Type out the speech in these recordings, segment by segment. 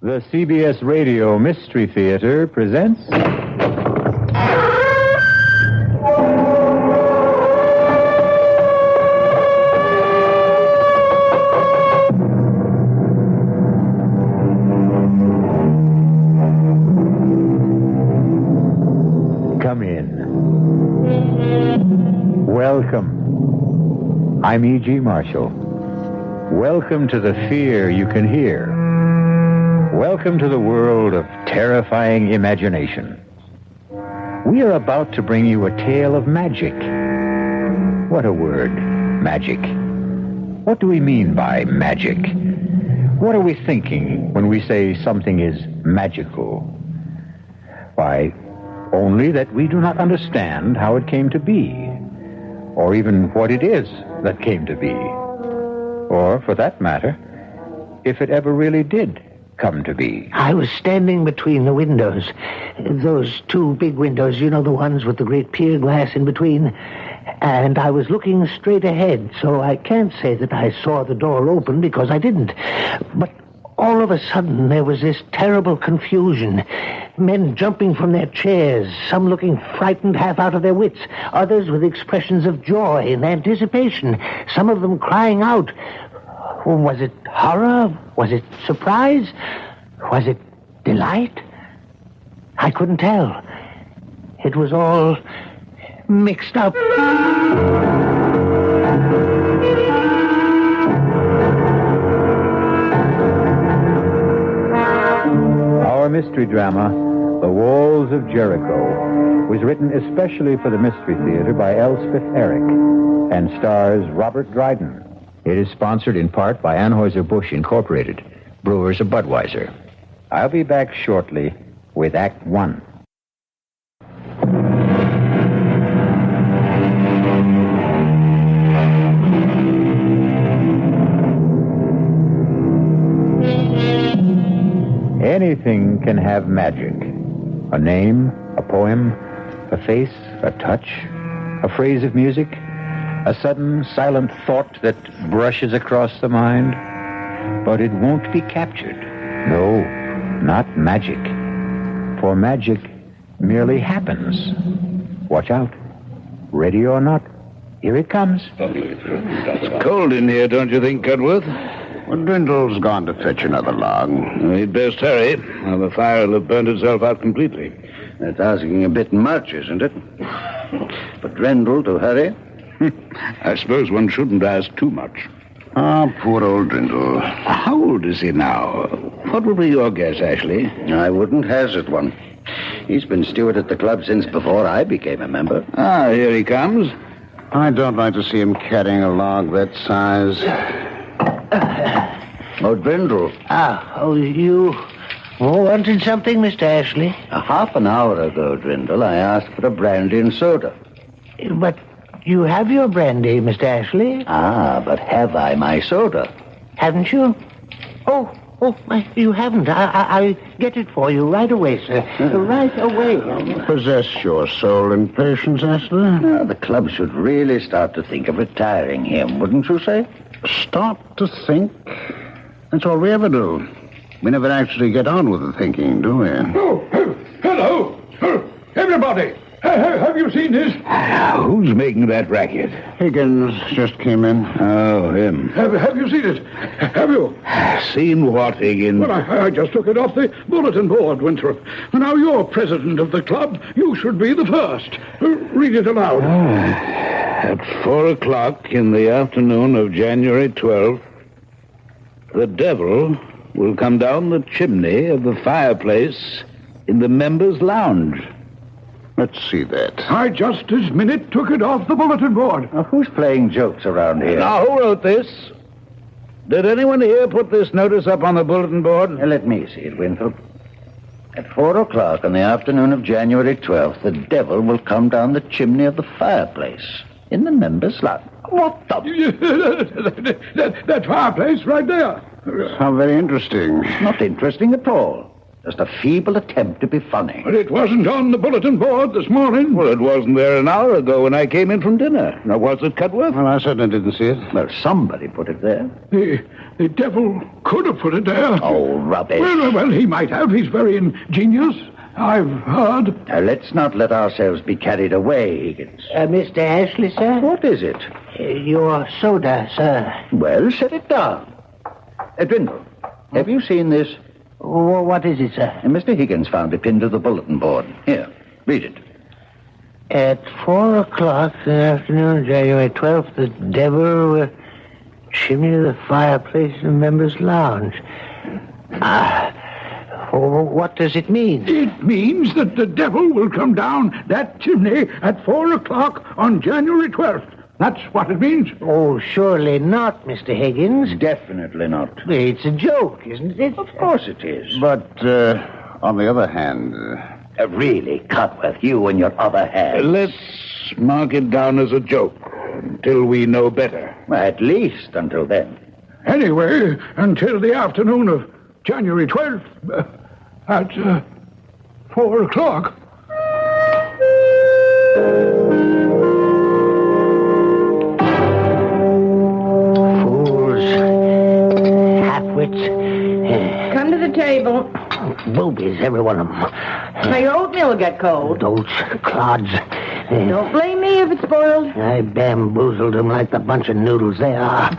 The CBS Radio Mystery Theater presents... Come in. Welcome. I'm E.G. Marshall. Welcome to the fear you can hear. Welcome to the world of terrifying imagination. We are about to bring you a tale of magic. What a word, magic. What do we mean by magic? What are we thinking when we say something is magical? Why, only that we do not understand how it came to be, or even what it is that came to be, or, for that matter, if it ever really did come to be. I was standing between the windows. Those two big windows, you know, the ones with the great pier glass in between. And I was looking straight ahead, so I can't say that I saw the door open because I didn't. But all of a sudden, there was this terrible confusion. Men jumping from their chairs, some looking frightened half out of their wits, others with expressions of joy and anticipation, some of them crying out. Was it horror? Was it surprise? Was it delight? I couldn't tell. It was all mixed up. Our mystery drama, The Walls of Jericho, was written especially for the Mystery Theater by Elspeth Eric and stars Robert Dryden. It is sponsored in part by Anheuser-Busch Incorporated, brewers of Budweiser. I'll be back shortly with Act One. Anything can have magic. A name, a poem, a face, a touch, a phrase of music, a sudden, silent thought that brushes across the mind. But it won't be captured. No, not magic. For magic merely happens. Watch out. Ready or not, here it comes. It's cold in here, don't you think, Cudworth? Well, Dwindle's gone to fetch another log. He'd best hurry, or the fire will have burnt itself out completely. That's asking a bit much, isn't it? But Dwindle to hurry? I suppose one shouldn't ask too much. Ah, poor old Dwindle. How old is he now? What would be your guess, Ashley? I wouldn't hazard one. He's been steward at the club since before I became a member. Ah, here he comes. I don't like to see him carrying a log that size. Oh, Dwindle. You wanted something, Mr. Ashley? Half an hour ago, Dwindle, I asked for a brandy and soda. But you have your brandy, Mr. Ashley. But have I my soda? Haven't you? Oh, you haven't. I'll get it for you right away, sir. Right away. Possess your soul in patience, Ashley. The club should really start to think of retiring him, wouldn't you say? Start to think? That's all we ever do. We never actually get on with the thinking, do we? Oh, hello. Everybody, have you seen this? Who's making that racket? Higgins just came in. Oh, him. Have you seen it? Have you? Seen what, Higgins? Well, I just took it off the bulletin board, Winthrop. Now, you're president of the club. You should be the first. Read it aloud. At 4:00 in the afternoon of January 12th, the devil will come down the chimney of the fireplace in the members' lounge. Let's see that. I just this minute took it off the bulletin board. Now, who's playing jokes around here? Now, who wrote this? Did anyone here put this notice up on the bulletin board? Let me see it, Winthrop. At 4:00 in the afternoon of January 12th, the devil will come down the chimney of the fireplace in the members' lounge. What the... that fireplace right there. How very interesting. Not interesting at all. Just a feeble attempt to be funny. But it wasn't on the bulletin board this morning. Well, it wasn't there an hour ago when I came in from dinner. Now, was it, Cudworth? Well, I certainly didn't see it. Well, somebody put it there. The devil could have put it there. Oh, rubbish. Well, he might have. He's very ingenious. I've heard. Now, let's not let ourselves be carried away, Higgins. Mr. Ashley, sir? What is it? Your soda, sir. Well, set it down. Dwindle, have you seen this? What is it, sir? Mr. Higgins found it pinned to the bulletin board. Here, read it. At 4 o'clock in the afternoon, January 12th, the devil chimney of the fireplace in the members' lounge. What does it mean? It means that the devil will come down that chimney at 4 o'clock on January 12th. That's what it means. Oh, surely not, Mr. Higgins. Definitely not. It's a joke, isn't it? Of course it is. But, on the other hand... Really, Cudworth, you and your other hand. Let's mark it down as a joke until we know better. At least until then. Anyway, until the afternoon of January 12th at 4 o'clock. Fools. Half-wits. Come to the table. Boobies, every one of them. Now, your oatmeal will get cold. Oats, clods. Don't blame me if it's spoiled. I bamboozled them like the bunch of noodles they are.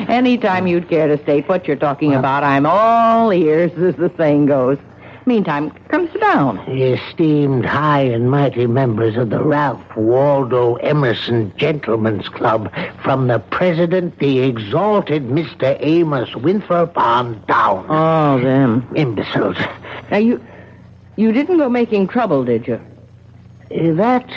Anytime you'd care to state what you're talking about, I'm all ears, as the saying goes. Meantime, come sit down. The esteemed high and mighty members of the Ralph Waldo Emerson Gentlemen's Club, from the president, the exalted Mr. Amos Winthrop, on down. Oh, them. Imbeciles. Now, you didn't go making trouble, did you? That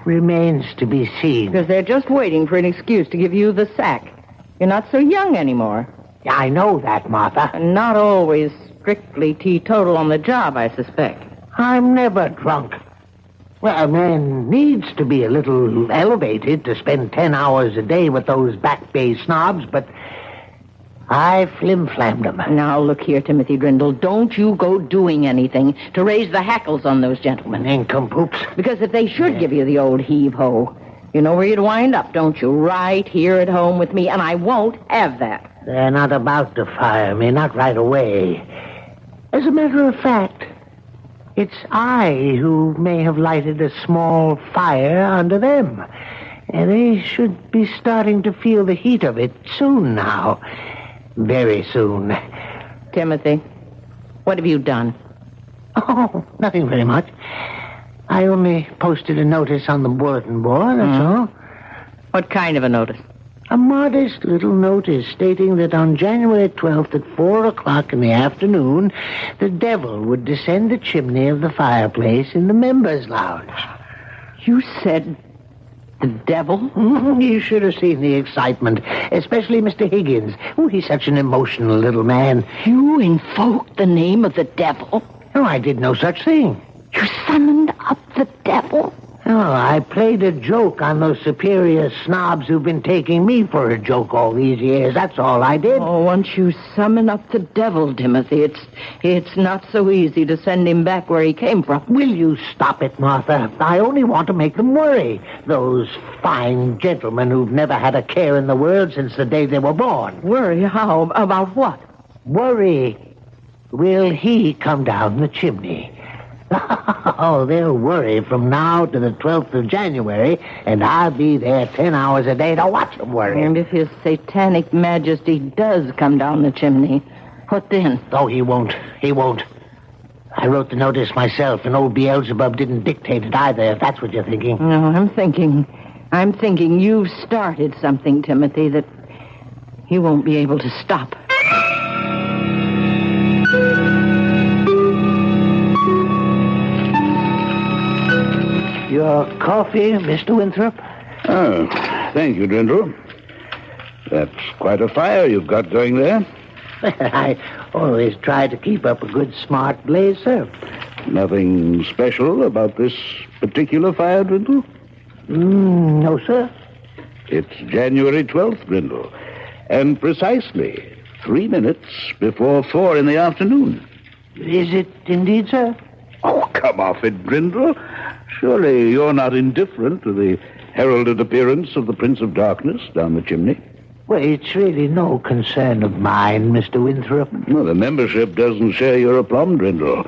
remains to be seen. Because they're just waiting for an excuse to give you the sack. You're not so young anymore. I know that, Martha. And not always strictly teetotal on the job, I suspect. I'm never drunk. Well, a man needs to be a little elevated to spend 10 hours a day with those Back Bay snobs, but I flim-flammed them. Now, look here, Timothy Drindle. Don't you go doing anything to raise the hackles on those gentlemen. Nincompoops. Because if they should give you the old heave-ho, you know where you'd wind up, don't you? Right here at home with me, and I won't have that. They're not about to fire me, not right away. As a matter of fact, it's I who may have lighted a small fire under them. And they should be starting to feel the heat of it soon now. Very soon. Timothy, what have you done? Oh, nothing very much. I only posted a notice on the bulletin board, that's all. What kind of a notice? A modest little notice stating that on January 12th at 4 o'clock in the afternoon, the devil would descend the chimney of the fireplace in the members' lounge. You said the devil? You should have seen the excitement, especially Mr. Higgins. Oh, he's such an emotional little man. You invoked the name of the devil? Oh, I did no such thing. You summoned up the devil? Oh, I played a joke on those superior snobs who've been taking me for a joke all these years. That's all I did. Oh, once you summon up the devil, Timothy, it's not so easy to send him back where he came from. Will you stop it, Martha? I only want to make them worry. Those fine gentlemen who've never had a care in the world since the day they were born. Worry? How? About what? Worry. Will he come down the chimney? Oh, they'll worry from now to the 12th of January, and I'll be there 10 hours a day to watch them worry. And if his satanic majesty does come down the chimney, what then? Oh, he won't. He won't. I wrote the notice myself, and old Beelzebub didn't dictate it either, if that's what you're thinking. No, I'm thinking you've started something, Timothy, that he won't be able to stop. Your coffee, Mr. Winthrop? Oh, thank you, Drindle. That's quite a fire you've got going there. I always try to keep up a good, smart blaze, sir. Nothing special about this particular fire, Drindle? No, sir. It's January 12th, Drindle, and precisely 3 minutes before 4 in the afternoon. Is it indeed, sir? Oh, come off it, Grindle. Surely you're not indifferent to the heralded appearance of the Prince of Darkness down the chimney? Well, it's really no concern of mine, Mr. Winthrop. Well, the membership doesn't share your aplomb, Grindle.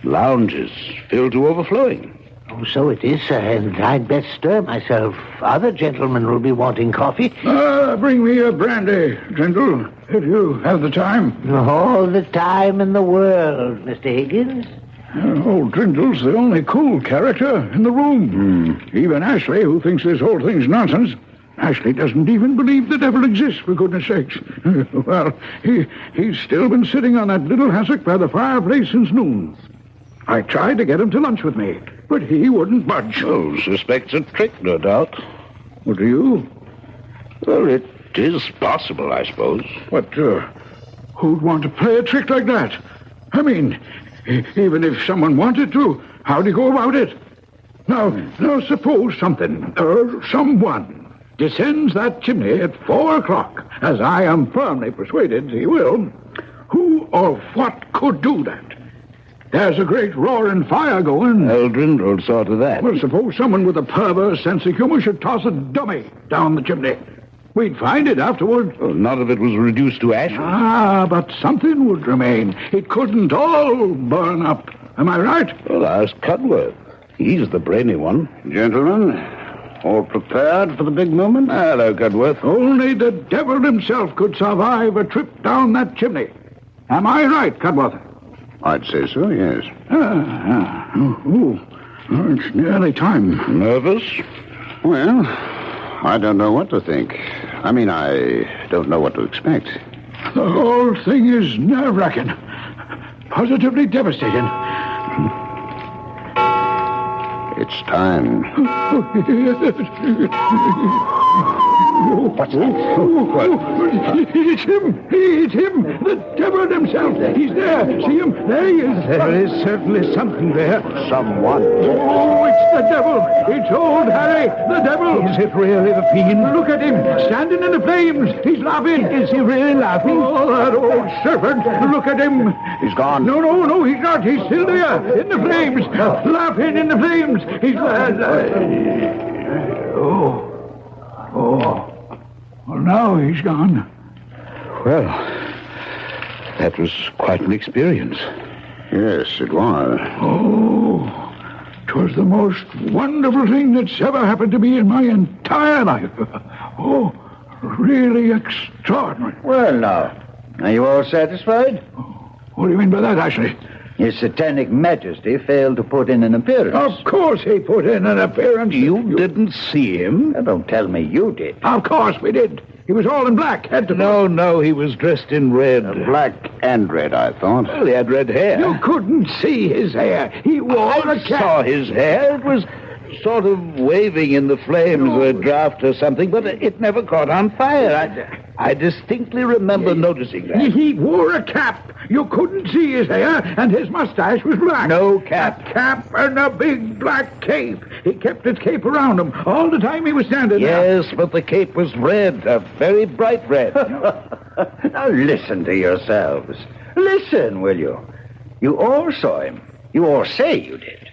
Lounges filled to overflowing. Oh, so it is, sir, and I'd best stir myself. Other gentlemen will be wanting coffee. Bring me a brandy, Grindle, if you have the time. All the time in the world, Mr. Higgins. Old Grindle's the only cool character in the room. Even Ashley, who thinks this whole thing's nonsense. Ashley doesn't even believe the devil exists, for goodness sakes. Well, he's still been sitting on that little hassock by the fireplace since noon. I tried to get him to lunch with me, but he wouldn't budge. Oh, suspects a trick, no doubt. What do you? Well, it is possible, I suppose. What, who'd want to play a trick like that? I mean, even if someone wanted to, how'd he go about it? Now suppose something, or someone, descends that chimney at 4 o'clock, as I am firmly persuaded he will. Who or what could do that? There's a great roaring fire going. Grindle saw to that. Well, suppose someone with a perverse sense of humor should toss a dummy down the chimney. We'd find it afterward. Well, none of it was reduced to ashes. But something would remain. It couldn't all burn up. Am I right? Well, ask Cudworth. He's the brainy one. Gentlemen, all prepared for the big moment? Hello, Cudworth. Only the devil himself could survive a trip down that chimney. Am I right, Cudworth? I'd say so, yes. It's nearly time. Nervous? Well, I don't know what to think. I mean, I don't know what to expect. The whole thing is nerve-wracking. Positively devastating. It's time. What's that? It's him! It's him! The devil himself! He's there! See him? There he is! There is certainly something there. Someone. Oh, it's the devil! It's old Harry! The devil! Is it really the fiend? Look at him! Standing in the flames! He's laughing! Is he really laughing? Oh, that old serpent! Look at him! He's gone. No, he's not! He's still there! In the flames! Laughing in the flames! He's... Well, now he's gone. Well, that was quite an experience. Yes, it was. Oh, 'twas the most wonderful thing that's ever happened to me in my entire life. Oh, really extraordinary. Well, now, are you all satisfied? What do you mean by that, Ashley? His Satanic Majesty failed to put in an appearance. Of course he put in an appearance. You didn't see him? Now, don't tell me you did. Of course we did. He was all in black. Head to No, he was dressed in red. Black and red, I thought. Well, he had red hair. You couldn't see his hair. He wore I a cap. saw his hair. It was sort of waving in the flames, a draft or something, but it never caught on fire. I distinctly remember noticing that. He wore a cap. You couldn't see his hair, and his mustache was black. No cap. A cap and a big black cape. He kept his cape around him all the time he was standing there. Yes, but the cape was red, a very bright red. Now listen to yourselves. Listen, will you? You all saw him. You all say you did.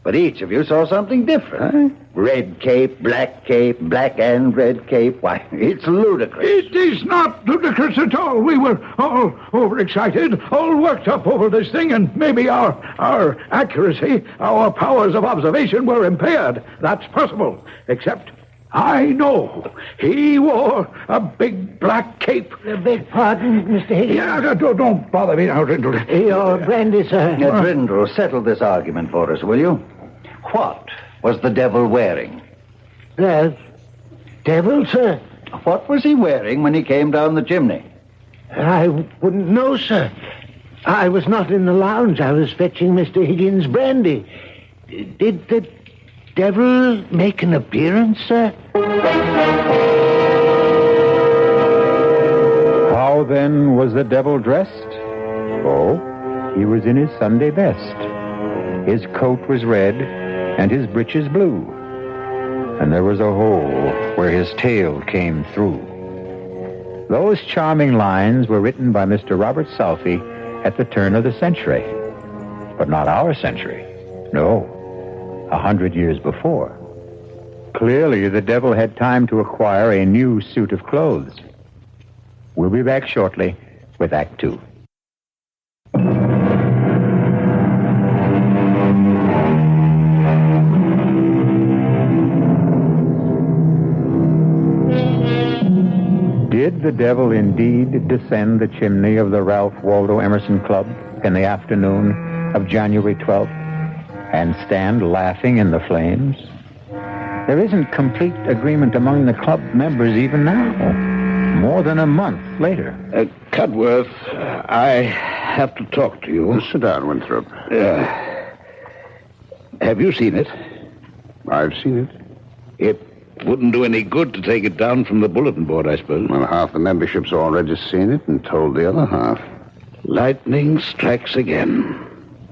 But each of you saw something different. Huh? Red cape, black and red cape. Why, it's ludicrous. It is not ludicrous at all. We were all overexcited, all worked up over this thing, and maybe our accuracy, our powers of observation were impaired. That's possible. Except I know he wore a big black cape. Beg pardon, Mr. Higgins. Yeah, don't bother me now, Grindle. Your brandy, sir. Now, Grindle, settle this argument for us, will you? What was the devil wearing? The devil, sir? What was he wearing when he came down the chimney? I wouldn't know, sir. I was not in the lounge. I was fetching Mr. Higgins' brandy. Did the devil make an appearance, sir? How then was the devil dressed? Oh, he was in his Sunday best. His coat was red, and his breeches blue. And there was a hole where his tail came through. Those charming lines were written by Mr. Robert Southey at the turn of the century. But not our century. No, 100 years before. Clearly, the devil had time to acquire a new suit of clothes. We'll be back shortly with Act Two. Did the devil indeed descend the chimney of the Ralph Waldo Emerson Club in the afternoon of January 12th and stand laughing in the flames? There isn't complete agreement among the club members even now, more than a month later. Cudworth, I have to talk to you. Sit down, Winthrop. Have you seen it? I've seen it. It wouldn't do any good to take it down from the bulletin board, I suppose. Well, half the membership's already seen it and told the other half. Lightning strikes again.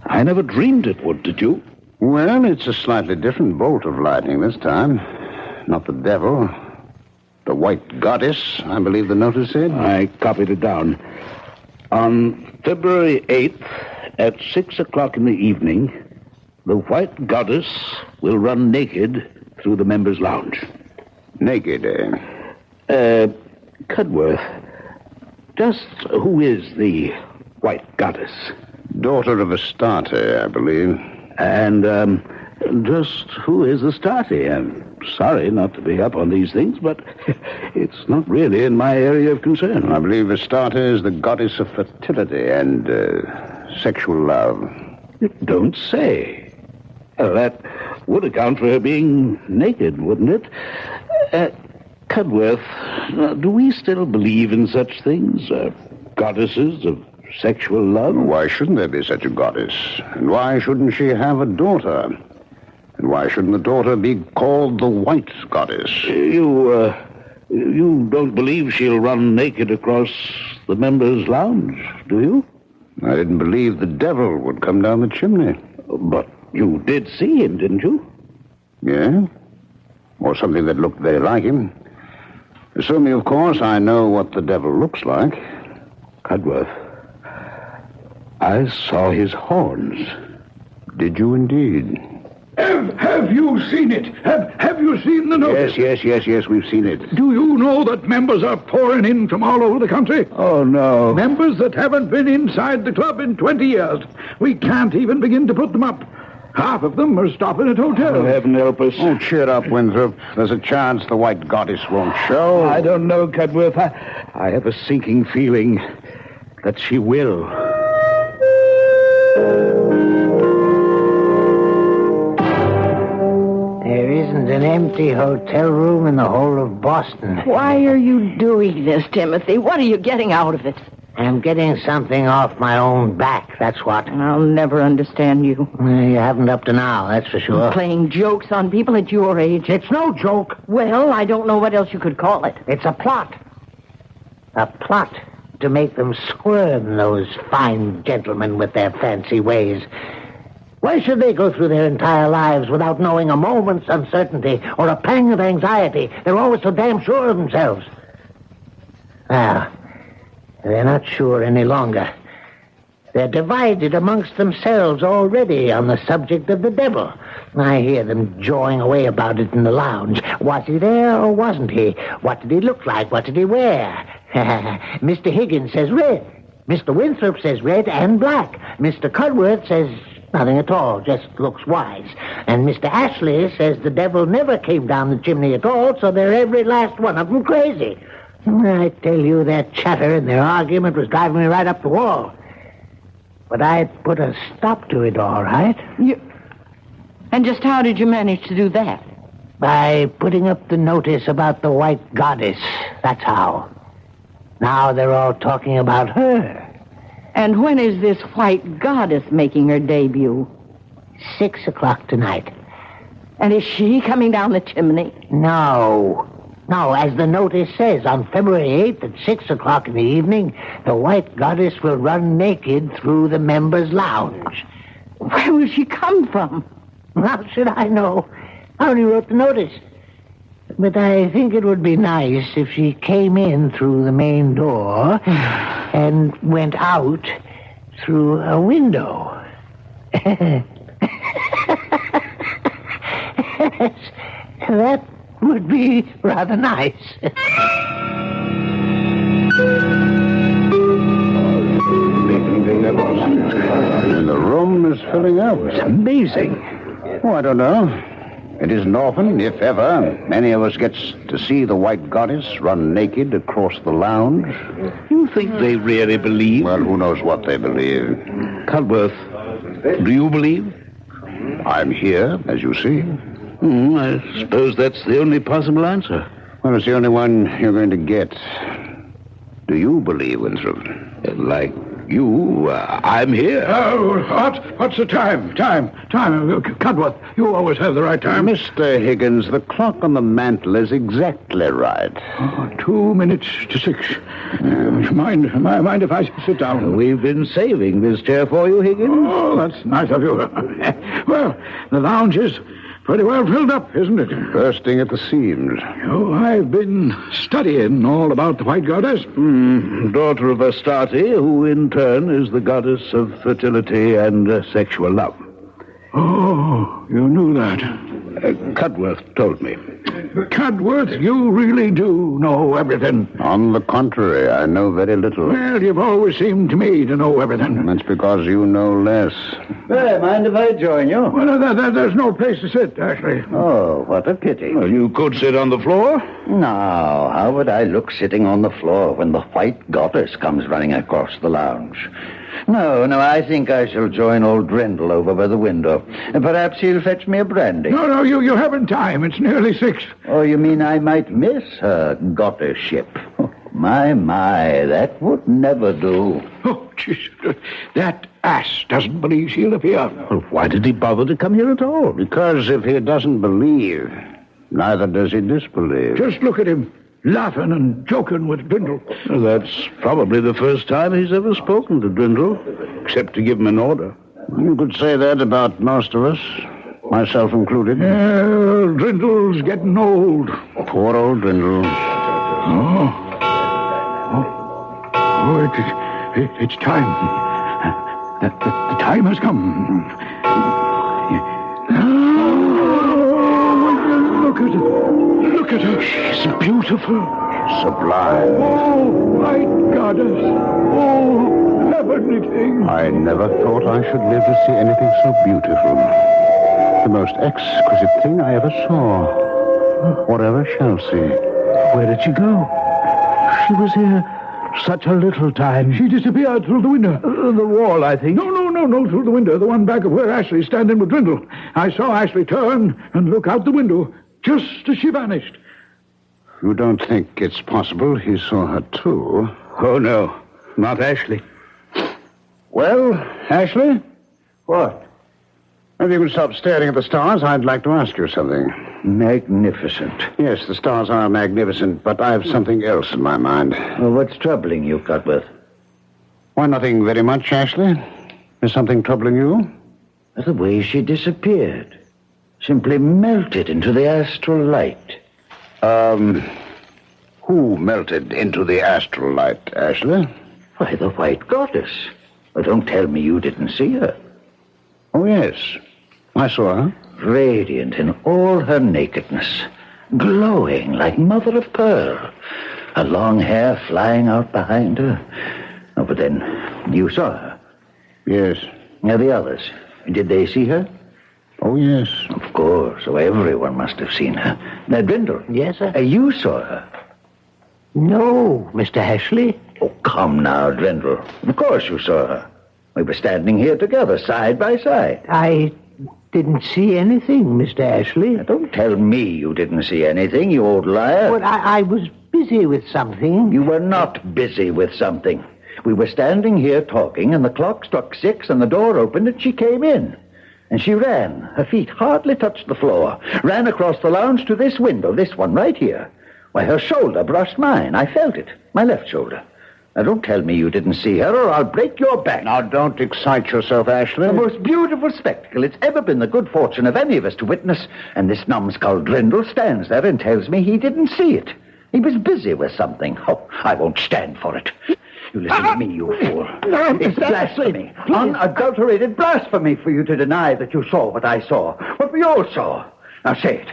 I never dreamed it would, did you? Well, it's a slightly different bolt of lightning this time. Not the devil. The White Goddess, I believe the notice said. I copied it down. On February 8th at 6 o'clock in the evening, the White Goddess will run naked through the members' lounge. Naked, eh? Cudworth, just who is the White Goddess? Daughter of Astarte, I believe. And, just who is Astarte? I'm sorry not to be up on these things, but it's not really in my area of concern. I believe Astarte is the goddess of fertility and sexual love. You don't say. That would account for her being naked, wouldn't it? Cudworth, do we still believe in such things? Goddesses of sexual love? Why shouldn't there be such a goddess? And why shouldn't she have a daughter? And why shouldn't the daughter be called the White Goddess? You don't believe she'll run naked across the members' lounge, do you? I didn't believe the devil would come down the chimney. But you did see him, didn't you? Yeah? Or something that looked very like him. Assuming, of course, I know what the devil looks like. Cudworth, I saw his horns. Did you indeed? Have you seen it? Have you seen the notice? Yes, we've seen it. Do you know that members are pouring in from all over the country? Oh, no. Members that haven't been inside the club in 20 years. We can't even begin to put them up. Half of them are stopping at hotels. Oh, heaven help us. Oh, cheer up, Winthrop. There's a chance the White Goddess won't show. I don't know, Cudworth. I have a sinking feeling that she will. There isn't an empty hotel room in the whole of Boston. Why are you doing this, Timothy? What are you getting out of it? I'm getting something off my own back, that's what. I'll never understand you. You haven't up to now, that's for sure. Playing jokes on people at your age. It's no joke. Well, I don't know what else you could call it. It's a plot. A plot to make them squirm, those fine gentlemen with their fancy ways. Why should they go through their entire lives without knowing a moment's uncertainty or a pang of anxiety? They're always so damn sure of themselves. Well, they're not sure any longer. They're divided amongst themselves already on the subject of the devil. I hear them jawing away about it in the lounge. Was he there or wasn't he? What did he look like? What did he wear? Mr. Higgins says red. Mr. Winthrop says red and black. Mr. Cudworth says nothing at all, just looks wise. And Mr. Ashley says the devil never came down the chimney at all, so they're every last one of them crazy. I tell you, their chatter and their argument was driving me right up the wall. But I put a stop to it, all right. And just how did you manage to do that? By putting up the notice about the White Goddess. That's how. Now they're all talking about her. And when is this White Goddess making her debut? 6 o'clock tonight. And is she coming down the chimney? No, as the notice says, on February 8th at 6 o'clock in the evening, the White Goddess will run naked through the members' lounge. Where will she come from? How should I know? I only wrote the notice. But I think it would be nice if she came in through the main door and went out through a window. That would be rather nice. And the room is filling up. It's amazing. Oh, I don't know. It isn't often, if ever, any of us gets to see the white goddess run naked across the lounge. You think they really believe? Well, who knows what they believe. Cudworth, do you believe? I'm here, as you see. I suppose that's the only possible answer. Well, it's the only one you're going to get. Do you believe, Winthrop? Like you, I'm here. Oh, what's the time? Time. Cudworth, you always have the right time. Mr. Higgins, the clock on the mantel is exactly right. 2 minutes to 6. Mind if I sit down? We've been saving this chair for you, Higgins. Oh, that's nice of you. Well, the lounge is pretty well filled up, isn't it? Bursting at the seams. Oh, I've been studying all about the White Goddess. Daughter of Astarte, who in turn is the goddess of fertility and sexual love. Oh, you knew that. Cudworth told me. Cudworth, you really do know everything. On the contrary, I know very little. Well, you've always seemed to me to know everything. That's because you know less. Well, mind if I join you? Well, there's no place to sit, actually. Oh, what a pity. Well, you could sit on the floor. Now, how would I look sitting on the floor when the white goddess comes running across the lounge? No, I think I shall join old Drindle over by the window. And perhaps he'll fetch me a brandy. No, you haven't time. It's nearly 6. Oh, you mean I might miss her goddess-ship? Oh, my, that would never do. Oh, jeez. That ass doesn't believe she'll appear. Well, why did he bother to come here at all? Because if he doesn't believe, neither does he disbelieve. Just look at him, laughing and joking with Drindle. Well, that's probably the first time he's ever spoken to Drindle, except to give him an order. You could say that about most of us, myself included. Drindle's getting old. Poor old Drindle. It's time. The time has come. Look at her. She's beautiful. Sublime. Oh, White Goddess. Oh, heavenly thing. I never thought I should live to see anything so beautiful. The most exquisite thing I ever saw, or ever shall see. Where did she go? She was here such a little time. She disappeared through the window. The wall, I think. No, through the window. The one back of where Ashley's standing with Drindle. I saw Ashley turn and look out the window just as she vanished. You don't think it's possible he saw her too? Oh, no. Not Ashley. Well, Ashley? What? If you could stop staring at the stars, I'd like to ask you something. Magnificent. Yes, the stars are magnificent, but I have something else in my mind. Well, what's troubling you, Cudworth? Why, nothing very much, Ashley. Is something troubling you? The way she disappeared. Simply melted into the astral light. Who melted into the astral light, Ashley? Why, the White Goddess. Well, don't tell me you didn't see her. Oh, yes. I saw her. Radiant in all her nakedness. Glowing like mother of pearl. Her long hair flying out behind her. Oh, but then, you saw her. Yes. Now, the others, did they see her? Oh, yes. Of course. So everyone must have seen her. Now, Drindle. Yes, sir? You saw her. No, Mr. Ashley. Oh, come now, Drindle. Of course you saw her. We were standing here together, side by side. I didn't see anything, Mr. Ashley. Now, don't tell me you didn't see anything, you old liar. Well, I was busy with something. You were not busy with something. We were standing here talking, and the clock struck 6, and the door opened, and she came in. And she ran. Her feet hardly touched the floor. Ran across the lounge to this window, this one right here. Why, her shoulder brushed mine. I felt it. My left shoulder. Now, don't tell me you didn't see her, or I'll break your back. Now, don't excite yourself, Ashley. The most beautiful spectacle it's ever been the good fortune of any of us to witness. And this numbskull Drindle stands there and tells me he didn't see it. He was busy with something. Oh, I won't stand for it. You listen to me, you fool. No, It's Mr. blasphemy. Please. Unadulterated blasphemy for you to deny that you saw what I saw. What we all saw. Now say it.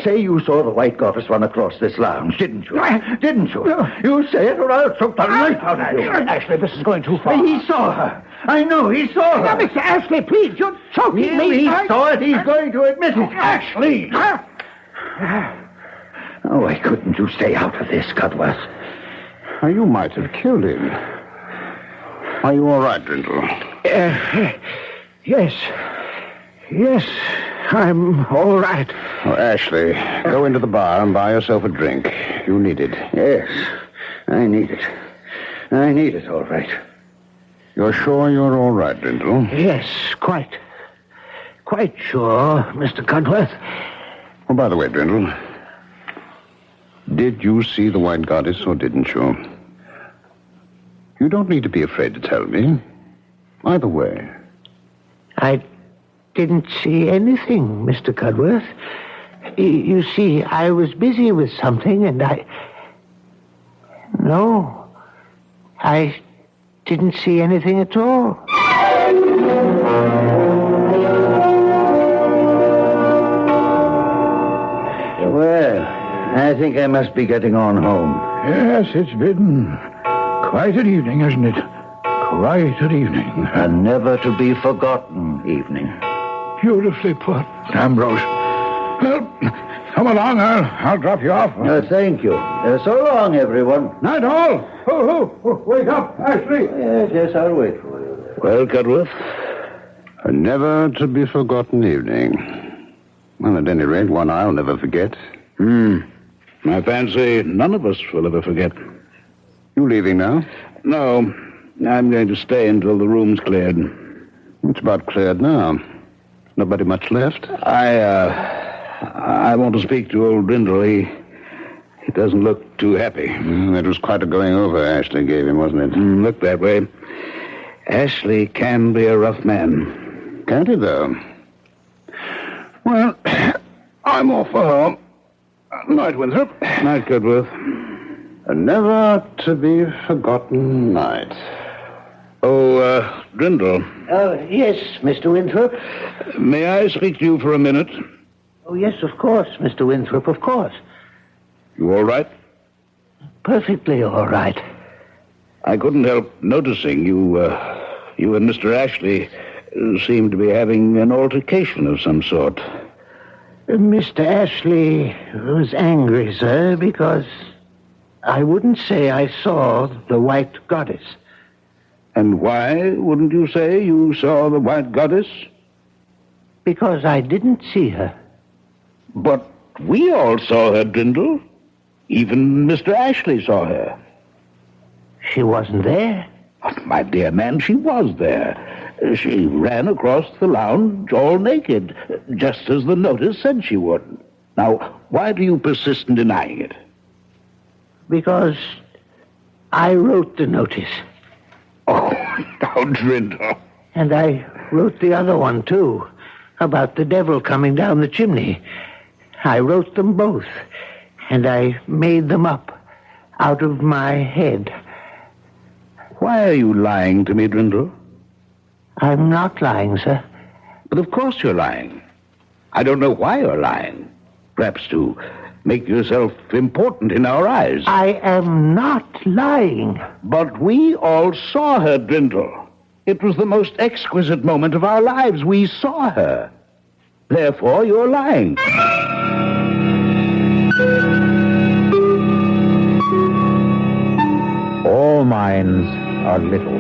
Say you saw the white goddess run across this lounge, didn't you? Didn't you? You say it or I'll choke the life out of you. Ashley, this is going too far. He saw her. I know he saw her. Now, Mr. Ashley, please, you're choking me. He saw it. He's going to admit it. Ashley! Oh, why couldn't you stay out of this, Cudworth? You might have killed him. Are you all right, Drindle? Yes. Yes, I'm all right. Oh, Ashley, go into the bar and buy yourself a drink. You need it. Yes, I need it. I need it, all right. You're sure you're all right, Drindle? Yes, quite sure, Mr. Cudworth. Oh, by the way, Drindle, did you see the white goddess or didn't you? You don't need to be afraid to tell me. Either way. I didn't see anything, Mr. Cudworth. You see, I was busy with something, and No, I didn't see anything at all. Well, I think I must be getting on home. Yes, it's been quite an evening, hasn't it? Quite an evening. A never-to-be-forgotten evening. Beautifully put, Ambrose. Well, come along. I'll drop you off. Thank you. So long, everyone. Night all. Wake up, Ashley. Yes, I'll wait for you. Well, Cudworth? A never-to-be-forgotten evening. Well, at any rate, one I'll never forget. I fancy none of us will ever forget. You leaving now? No, I'm going to stay until the room's cleared. It's about cleared now. Nobody much left? I want to speak to old Brindle. He doesn't look too happy. That was quite a going over Ashley gave him, wasn't it? Look that way. Ashley can be a rough man. Can't he, though? Well, I'm off for home. Night, Winthrop. Night, Cudworth. A never-to-be-forgotten night. Oh, Brindle. Yes, Mr. Winthrop. May I speak to you for a minute? Oh, yes, of course, Mr. Winthrop, of course. You all right? Perfectly all right. I couldn't help noticing you and Mr. Ashley seem to be having an altercation of some sort. Mr. Ashley was angry, sir, because I wouldn't say I saw the white goddess. And why wouldn't you say you saw the white goddess? Because I didn't see her. But we all saw her, Drindle. Even Mr. Ashley saw her. She wasn't there. Oh, my dear man, she was there. She ran across the lounge all naked, just as the notice said she would. Now, why do you persist in denying it? Because I wrote the notice. Oh, now, Drindle. And I wrote the other one, too, about the devil coming down the chimney. I wrote them both, and I made them up out of my head. Why are you lying to me, Drindle? I'm not lying, sir. But of course you're lying. I don't know why you're lying. Perhaps to make yourself important in our eyes. I am not lying. But we all saw her, Drindle. It was the most exquisite moment of our lives. We saw her. Therefore, you're lying. All minds are little.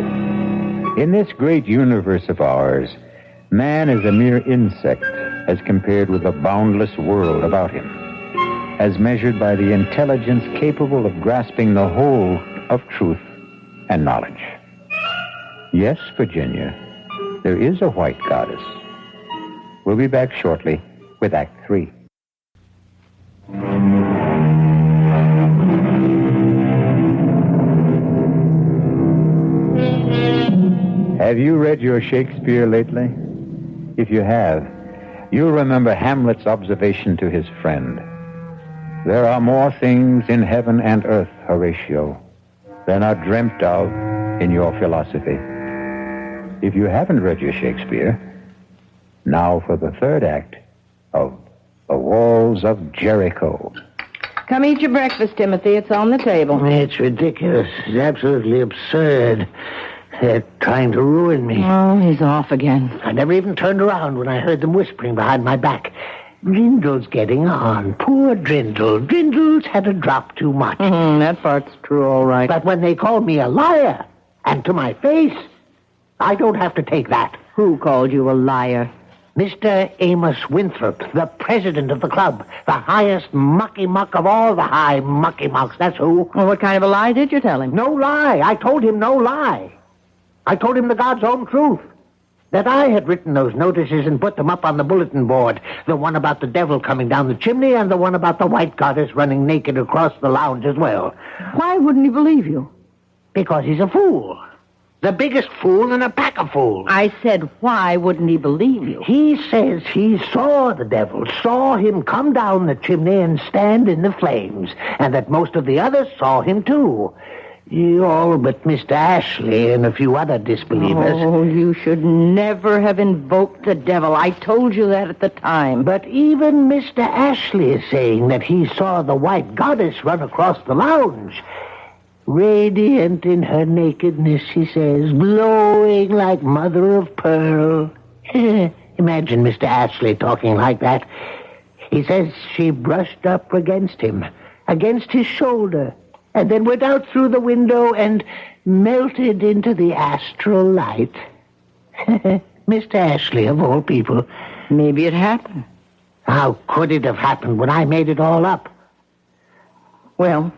In this great universe of ours, man is a mere insect as compared with the boundless world about him, as measured by the intelligence capable of grasping the whole of truth and knowledge. Yes, Virginia, there is a white goddess. We'll be back shortly with Act 3. Have you read your Shakespeare lately? If you have, you'll remember Hamlet's observation to his friend. There are more things in heaven and earth, Horatio, than are dreamt of in your philosophy. If you haven't read your Shakespeare, now for the third act of The Walls of Jericho. Come eat your breakfast, Timothy. It's on the table. It's ridiculous. It's absolutely absurd. They're trying to ruin me. Oh, he's off again. I never even turned around when I heard them whispering behind my back. Drindle's getting on. Poor Drindle. Drindle's had a drop too much. That part's true, all right. But when they called me a liar, and to my face, I don't have to take that. Who called you a liar? Mr. Amos Winthrop, the president of the club, the highest mucky-muck of all the high mucky-mucks, that's who. Well, what kind of a lie did you tell him? No lie. I told him no lie. I told him the God's own truth. That I had written those notices and put them up on the bulletin board. The one about the devil coming down the chimney and the one about the white goddess running naked across the lounge as well. Why wouldn't he believe you? Because he's a fool. The biggest fool in a pack of fools. I said, why wouldn't he believe you? He says he saw the devil, saw him come down the chimney and stand in the flames, and that most of the others saw him too. All but Mr. Ashley and a few other disbelievers. Oh, you should never have invoked the devil. I told you that at the time. But even Mr. Ashley is saying that he saw the white goddess run across the lounge. Radiant in her nakedness, he says, glowing like mother of pearl. Imagine Mr. Ashley talking like that. He says she brushed up against him, against his shoulder, and then went out through the window and melted into the astral light. Mr. Ashley, of all people. Maybe it happened. How could it have happened when I made it all up? Well,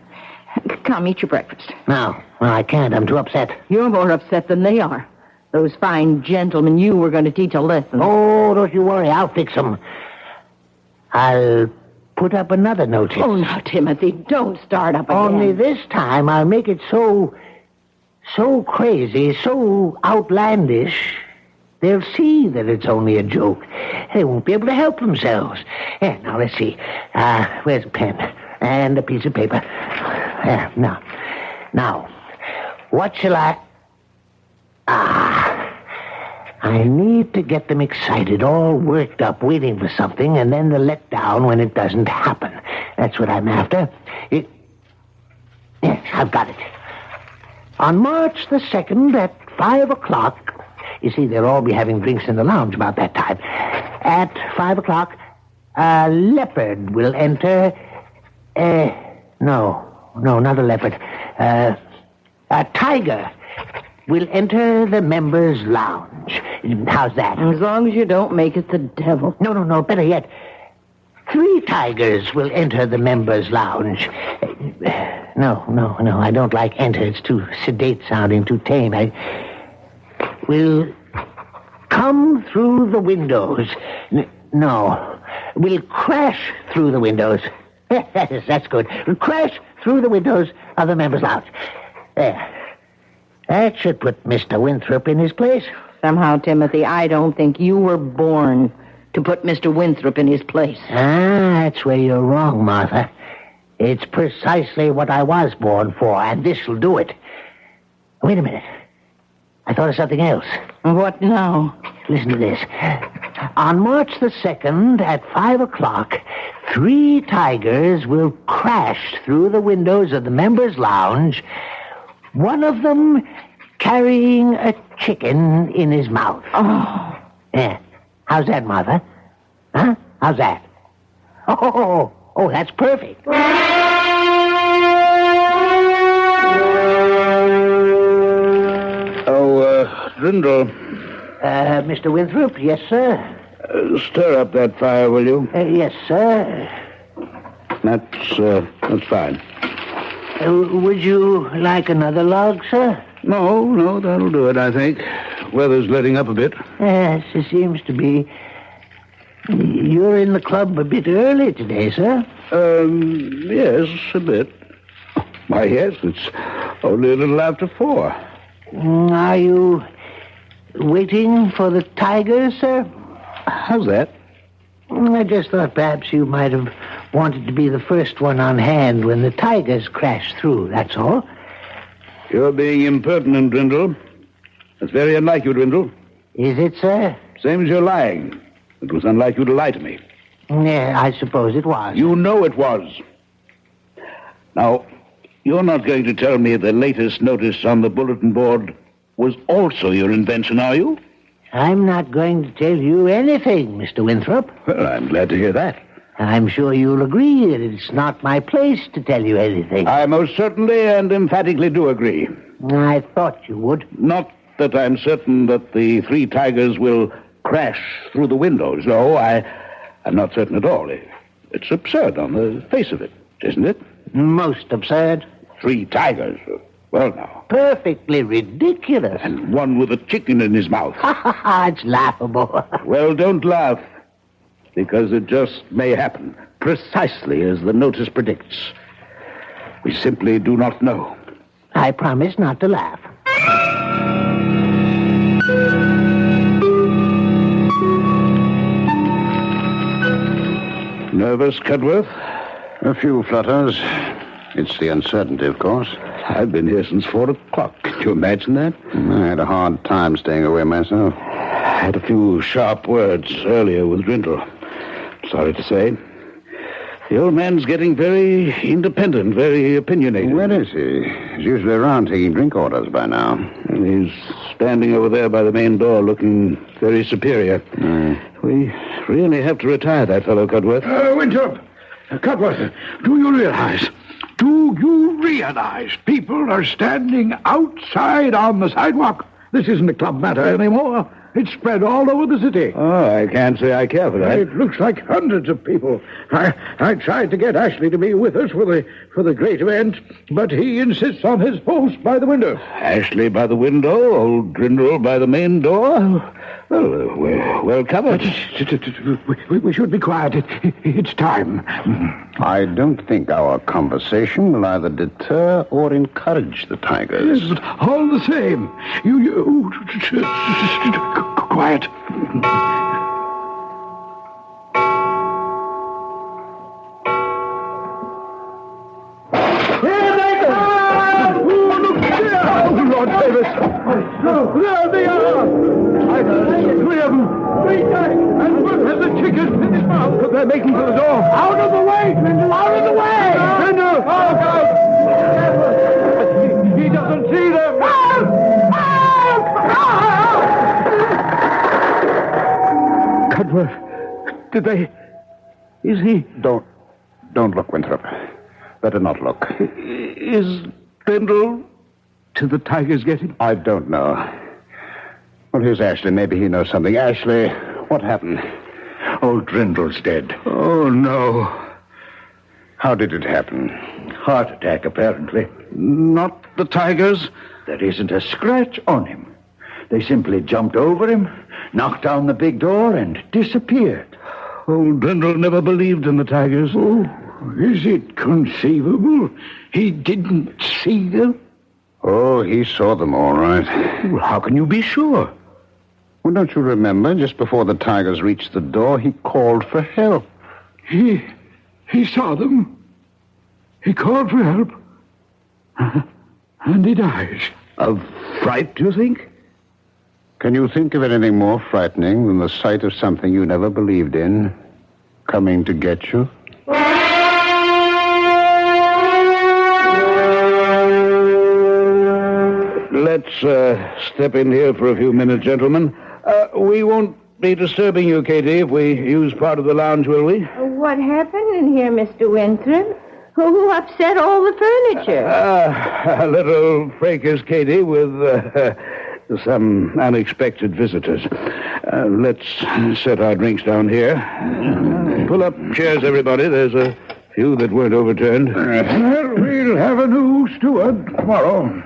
come, eat your breakfast. No, I can't. I'm too upset. You're more upset than they are. Those fine gentlemen you were going to teach a lesson. Oh, don't you worry. I'll fix them. I'll put up another notice. Oh, now, Timothy, don't start up again. Only this time I'll make it so crazy, so outlandish, they'll see that it's only a joke. They won't be able to help themselves. Yeah, now, let's see. Where's a pen? And a piece of paper. Now, what shall I... I need to get them excited, all worked up, waiting for something, and then the let down when it doesn't happen. That's what I'm after. Yes, I've got it. On March the 2nd at 5 o'clock, you see, they'll all be having drinks in the lounge about that time. At 5 o'clock, a leopard will enter... No, not a leopard. A tiger will enter the members' lounge. How's that? As long as you don't make it the devil. No, better yet. 3 tigers will enter the members' lounge. No, I don't like enter. It's too sedate sounding, too tame. We'll come through the windows. No, we'll crash through the windows. That's good. We'll crash through the windows of the members' lounge. There. That should put Mr. Winthrop in his place. Somehow, Timothy, I don't think you were born to put Mr. Winthrop in his place. That's where you're wrong, Martha. It's precisely what I was born for, and this'll do it. Wait a minute. I thought of something else. What now? Listen to this. On March the 2nd at 5 o'clock, 3 tigers will crash through the windows of the members' lounge, one of them carrying a chicken in his mouth. Oh. Yeah. How's that, Martha? Huh? How's that? Oh, that's perfect. Drindle. Mr. Winthrop, yes, sir? Stir up that fire, will you? Yes, sir. That's fine. Would you like another log, sir? No, that'll do it, I think. Weather's letting up a bit. Yes, it seems to be. You're in the club a bit early today, sir? Yes, a bit. Why, yes, it's only a little after 4. Are you waiting for the tigers, sir? How's that? I just thought perhaps you might have wanted to be the first one on hand when the tigers crashed through, that's all. You're being impertinent, Drindle. That's very unlike you, Drindle. Is it, sir? Same as you're lying. It was unlike you to lie to me. Yeah, I suppose it was. You know it was. Now, you're not going to tell me the latest notice on the bulletin board was also your invention, are you? I'm not going to tell you anything, Mr. Winthrop. Well, I'm glad to hear that. I'm sure you'll agree that it's not my place to tell you anything. I most certainly and emphatically do agree. I thought you would. Not that I'm certain that the three tigers will crash through the windows. No, I'm not certain at all. It's absurd on the face of it, isn't it? Most absurd. 3 tigers. Well, now. Perfectly ridiculous. And one with a chicken in his mouth. It's laughable. Well, don't laugh, because it just may happen, precisely as the notice predicts. We simply do not know. I promise not to laugh. Nervous, Cudworth? A few flutters. It's the uncertainty, of course. I've been here since 4 o'clock. Can you imagine that? I had a hard time staying away myself. I had a few sharp words earlier with Drindle. Sorry to say. The old man's getting very independent, very opinionated. Where is he? He's usually around taking drink orders by now. He's standing over there by the main door looking very superior. We really have to retire that fellow, Cudworth. Winthrop, Cudworth, do you realize people are standing outside on the sidewalk? This isn't a club matter anymore. It's spread all over the city. Oh, I can't say I care for that. It looks like hundreds of people. I tried to get Ashley to be with us for the great event, but he insists on his post by the window. Ashley by the window, old Drindle by the main door. Well, we're well covered. We should be quiet. It's time. I don't think our conversation will either deter or encourage the tigers. Yes, but all the same, you quiet. Here they come! Oh, look there! Oh, Lord Davis! There they are! I see 3 of them. 3 tigers. And one has a chicken in his mouth. But they're making for the door. Out of the way, Brindle! Out of the way! Brindle! Oh, God! He doesn't see them. Cudworth, did they... Is he... Don't look, Winthrop. Better not look. Is Brindle... Did the tigers get him? I don't know. Well, here's Ashley. Maybe he knows something. Ashley, what happened? Old Drindle's dead. Oh, no. How did it happen? Heart attack, apparently. Not the tigers? There isn't a scratch on him. They simply jumped over him, knocked down the big door, and disappeared. Old Drindle never believed in the tigers. Oh, is it conceivable he didn't see them? Oh, he saw them all right. Well, how can you be sure? Well, don't you remember, just before the tigers reached the door, he called for help. He saw them. He called for help. And he dies. Of fright, do you think? Can you think of anything more frightening than the sight of something you never believed in coming to get you? Let's step in here for a few minutes, gentlemen. We won't be disturbing you, Katie, if we use part of the lounge, will we? What happened in here, Mr. Winthrop? Who upset all the furniture? A little fracas, Katie, with some unexpected visitors. Let's set our drinks down here. Pull up chairs, everybody. There's a few that weren't overturned. Well, we'll have a new steward tomorrow.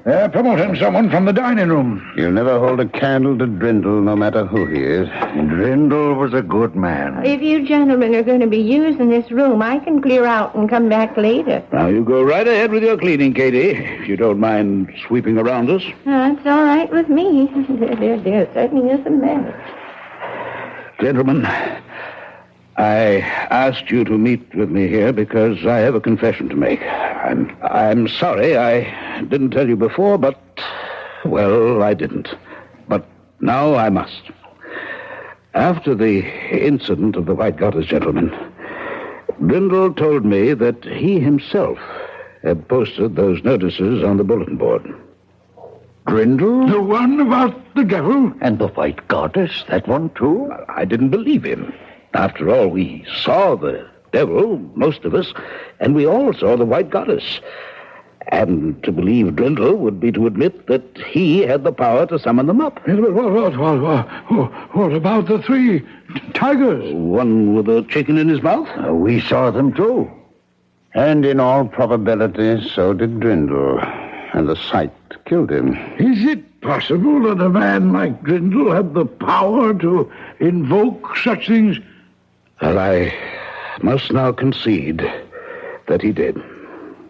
They're promoting someone from the dining room. You'll never hold a candle to Drindle, no matter who he is. Drindle was a good man. If you gentlemen are going to be using this room, I can clear out and come back later. Now, you go right ahead with your cleaning, Katie, if you don't mind sweeping around us. That's all right with me. There certainly isn't that. Gentlemen, I asked you to meet with me here because I have a confession to make. I'm sorry I didn't tell you before, but, well, I didn't. But now I must. After the incident of the White Goddess gentleman, Brindle told me that he himself had posted those notices on the bulletin board. Brindle? The one about the devil? And the White Goddess, that one too? I didn't believe him. After all, we saw the devil, most of us, and we all saw the White Goddess. And to believe Brindle would be to admit that he had the power to summon them up. What about the 3 tigers? One with a chicken in his mouth? We saw them too. And in all probability, so did Brindle. And the sight killed him. Is it possible that a man like Brindle had the power to invoke such things? Well, I must now concede that he did.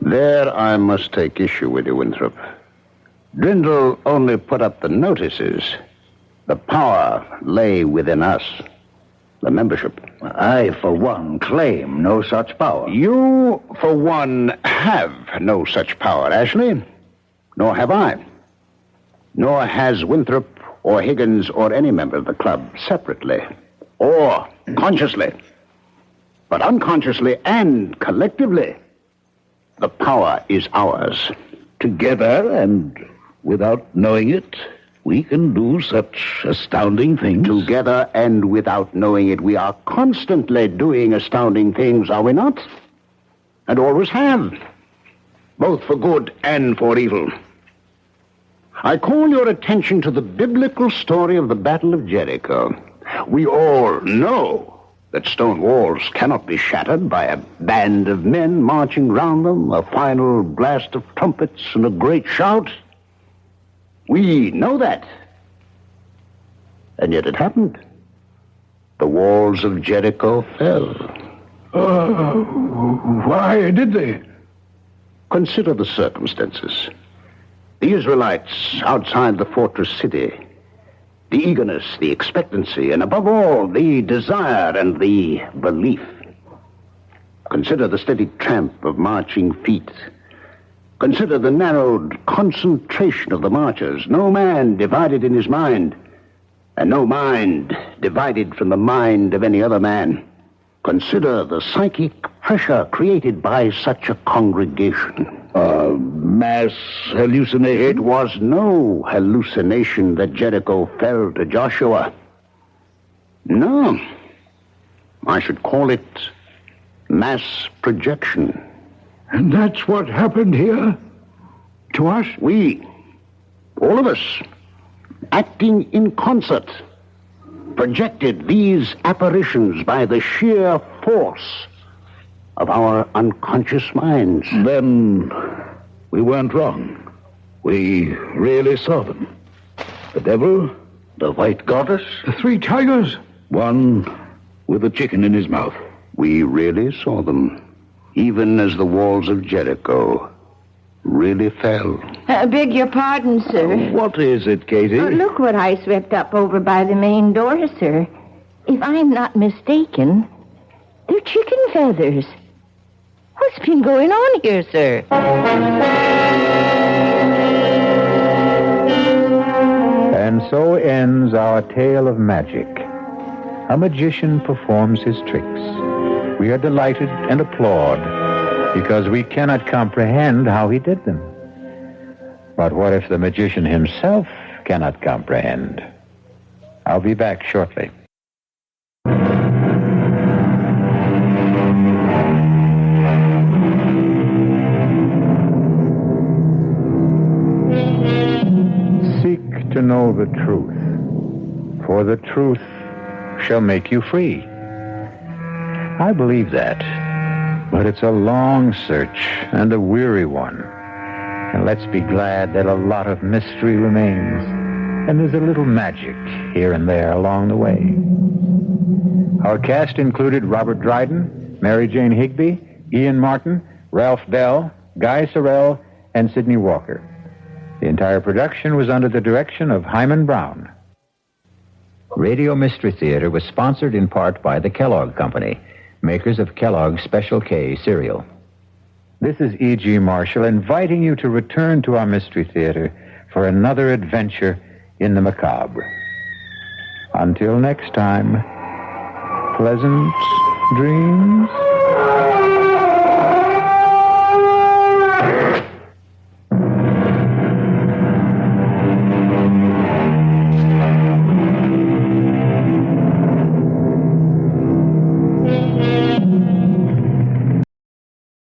There I must take issue with you, Winthrop. Brindle only put up the notices. The power lay within us, the membership. I, for one, claim no such power. You, for one, have no such power, Ashley. Nor have I. Nor has Winthrop or Higgins or any member of the club separately or consciously. But unconsciously and collectively, the power is ours. Together and without knowing it, we can do such astounding things. Together and without knowing it, we are constantly doing astounding things, are we not? And always have. Both for good and for evil. I call your attention to the biblical story of the Battle of Jericho. We all know that stone walls cannot be shattered by a band of men marching round them, a final blast of trumpets and a great shout. We know that. And yet it happened. The walls of Jericho fell. Why did they? Consider the circumstances. The Israelites outside the fortress city, the eagerness, the expectancy, and above all, the desire and the belief. Consider the steady tramp of marching feet. Consider the narrowed concentration of the marchers. No man divided in his mind, and no mind divided from the mind of any other man. Consider the psychic pressure created by such a congregation. Mass hallucination? It was no hallucination that Jericho fell to Joshua. No. I should call it mass projection. And that's what happened here? To us? We, all of us, acting in concert, projected these apparitions by the sheer force of our unconscious minds. Then we weren't wrong. We really saw them. The devil, The White Goddess? The 3 tigers? one with a chicken in his mouth. We really saw them, even as the walls of Jericho really fell. Beg your pardon, sir. What is it, Katie? Look what I swept up over by the main door, sir. If I'm not mistaken, they're chicken feathers. What's been going on here, sir? And so ends our tale of magic. A magician performs his tricks. We are delighted and applaud because we cannot comprehend how he did them. But what if the magician himself cannot comprehend? I'll be back shortly. Seek to know the truth, for the truth shall make you free. I believe that, but it's a long search and a weary one. And let's be glad that a lot of mystery remains, and there's a little magic here and there along the way. Our cast included Robert Dryden, Mary Jane Higby, Ian Martin, Ralph Bell, Guy Sorrell, and Sidney Walker. The entire production was under the direction of Hyman Brown. Radio Mystery Theater was sponsored in part by the Kellogg Company, makers of Kellogg's Special K cereal. This is E.G. Marshall inviting you to return to our Mystery Theater for another adventure in the macabre. Until next time, pleasant dreams.